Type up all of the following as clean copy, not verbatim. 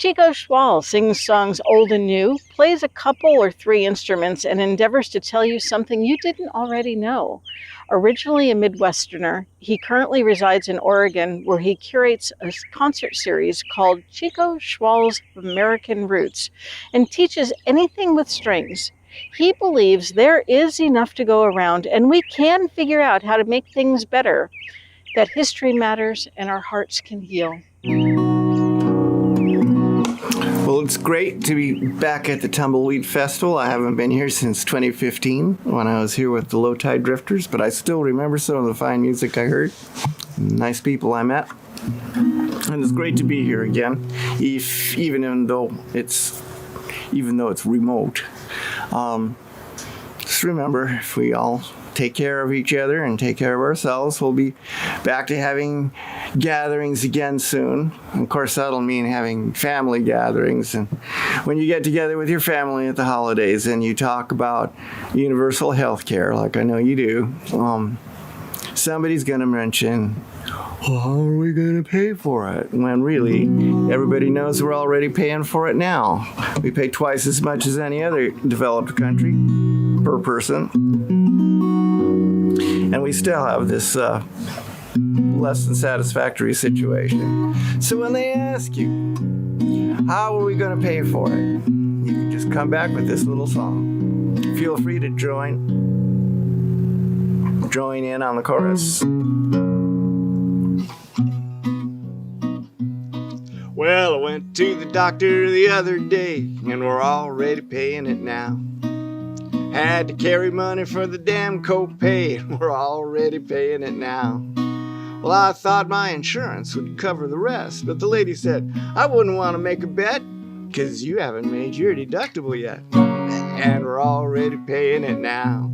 Chico Schwall sings songs old and new, plays a couple or three instruments, and endeavors to tell you something you didn't already know. Originally a Midwesterner, he currently resides in Oregon, where he curates a concert series called Chico Schwall's American Roots and teaches anything with strings. He believes there is enough to go around, and we can figure out how to make things better, that history matters and our hearts can heal. Well, it's great to be back at the Tumbleweed Festival. I haven't been here since 2015 when I was here with the Low Tide Drifters, but I still remember some of the fine music I heard, nice people I met, and it's great to be here again, even though it's remote. Just remember, if we all take care of each other and take care of ourselves, we'll be back to having gatherings again soon. Of course, that'll mean having family gatherings. And when you get together with your family at the holidays and you talk about universal health care, like I know you do, somebody's going to mention, well, how are we going to pay for it? When really, everybody knows we're already paying for it now. We pay twice as much as any other developed country per person. And we still have this less than satisfactory situation. So when they ask you, how are we going to pay for it? You can just come back with this little song. Feel free to join in on the chorus. Well, I went to the doctor the other day, and we're already paying it now. Had to carry money for the damn copay, and we're already paying it now. Well, I thought my insurance would cover the rest, but the lady said, I wouldn't want to make a bet, 'cause you haven't made your deductible yet, and we're already paying it now.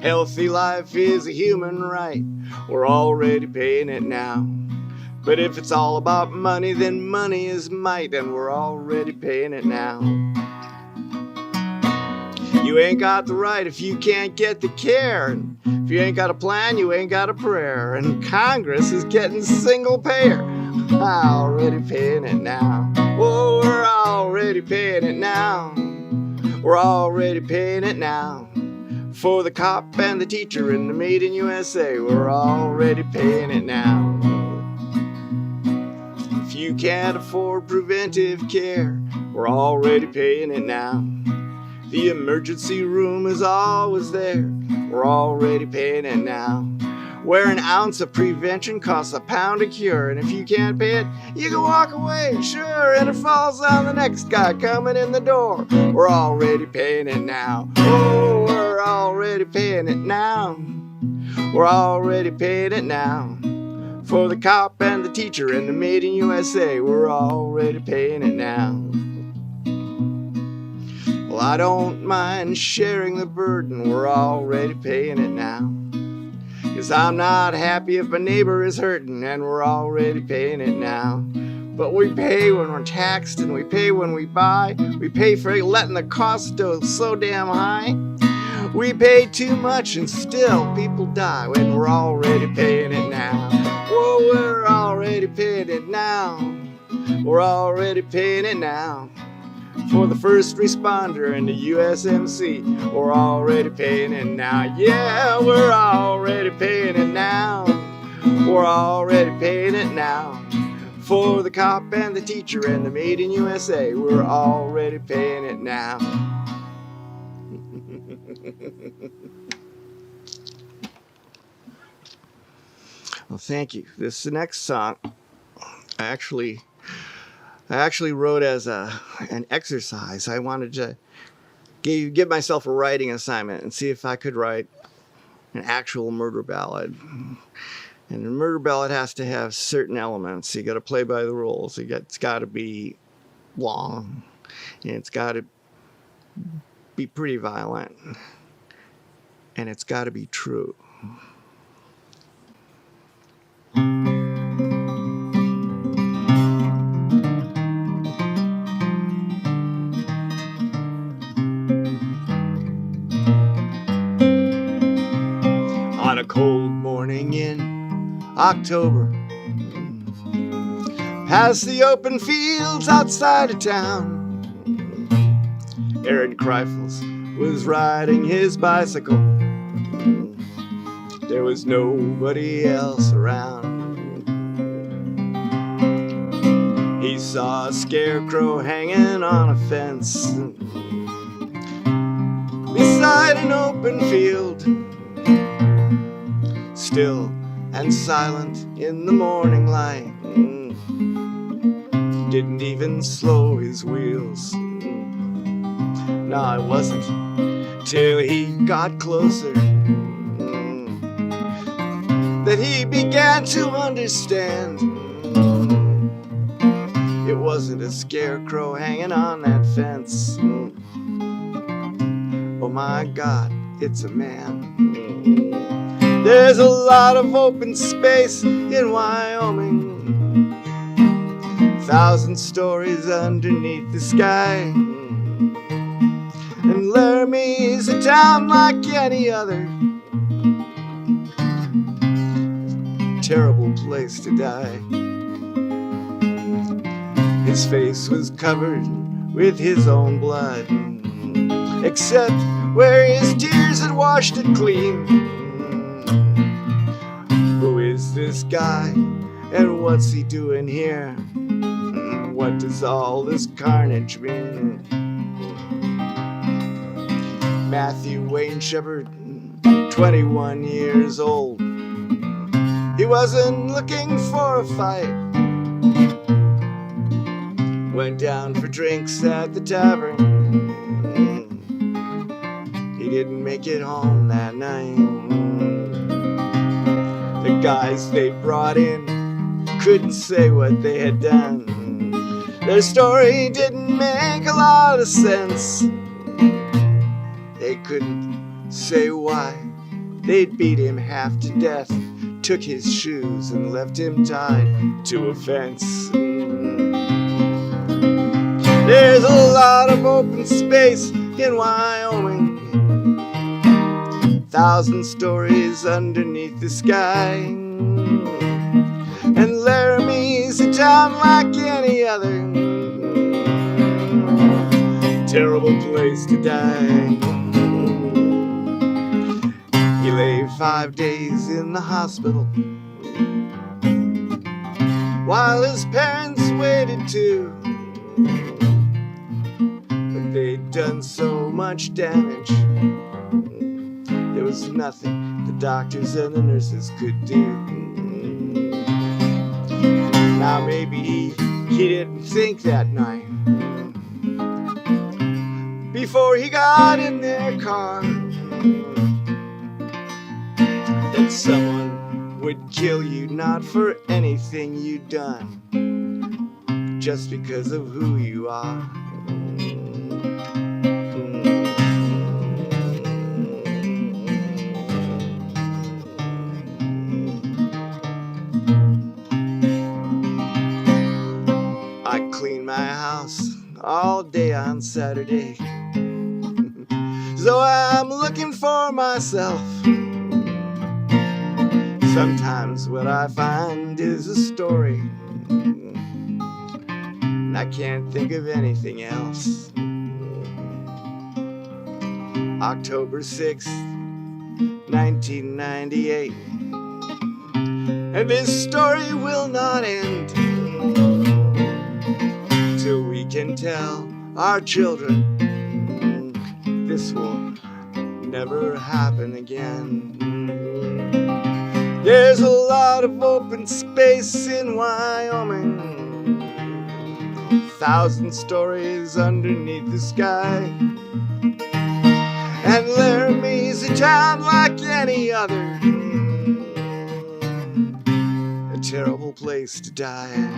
Healthy life is a human right, we're already paying it now. But if it's all about money, then money is might, and we're already paying it now. You ain't got the right if you can't get the care. And if you ain't got a plan, you ain't got a prayer. And Congress is getting single payer. Already paying it now. Oh, we're already paying it now. We're already paying it now. For the cop and the teacher and the maid in USA, we're already paying it now. If you can't afford preventive care, we're already paying it now. The emergency room is always there, we're already paying it now. Where an ounce of prevention costs a pound of cure, and if you can't pay it, you can walk away, sure, and it falls on the next guy coming in the door. We're already paying it now. Oh, we're already paying it now. We're already paying it now. For the cop and the teacher and the maid in USA, we're already paying it now. Well, I don't mind sharing the burden, we're already paying it now. 'Cause I'm not happy if my neighbor is hurting, and we're already paying it now. But we pay when we're taxed, and we pay when we buy. We pay for letting the cost go so damn high. We pay too much and still people die, when we're already paying it now. Whoa, we're already paying it now. We're already paying it now. For the first responder and the USMC, we're already paying it now. Yeah, we're already paying it now. We're already paying it now. For the cop and the teacher and the maid in USA, we're already paying it now. Well, thank you. This next song, I actually wrote as an exercise. I wanted to give myself a writing assignment and see if I could write an actual murder ballad. And a murder ballad has to have certain elements. You got to play by the rules. It's got to be long, and it's got to be pretty violent, and it's got to be true. On a cold morning in October, past the open fields outside of town. Aaron Kreifels was riding his bicycle. There was nobody else around. He saw a scarecrow hanging on a fence beside an open field, still and silent in the morning light. Didn't even slow his wheels. No, it wasn't till he got closer that he began to understand. It wasn't a scarecrow hanging on that fence. Oh my God, it's a man. There's a lot of open space in Wyoming, 1,000 stories underneath the sky. And Laramie's a town like any other. Terrible place to die. His face was covered with his own blood, except where his tears had washed it clean. Who is this guy, and what's he doing here? What does all this carnage mean? Matthew Wayne Shepard, 21 years old. He wasn't looking for a fight. Went down for drinks at the tavern. He didn't make it home that night. The guys they brought in couldn't say what they had done. Their story didn't make a lot of sense. They couldn't say why they'd beat him half to death, took his shoes and left him tied to a fence. There's a lot of open space in Wyoming, 1,000 stories underneath the sky. And Laramie's a town like any other. Terrible place to die. He lay 5 days in the hospital while his parents waited too. But they'd done so much damage, there was nothing the doctors and the nurses could do. Now maybe he didn't think that night, before he got in their car, that someone would kill you not for anything you'd done, just because of who you are. I clean my house all day on Saturday, so I'm looking for myself. Sometimes what I find is a story, and I can't think of anything else. October 6th, 1998, and this story will not end till we can tell our children this will never happen again. There's a lot of open space in Wyoming, 1,000 stories underneath the sky. And Laramie's a town like any other. A terrible place to die.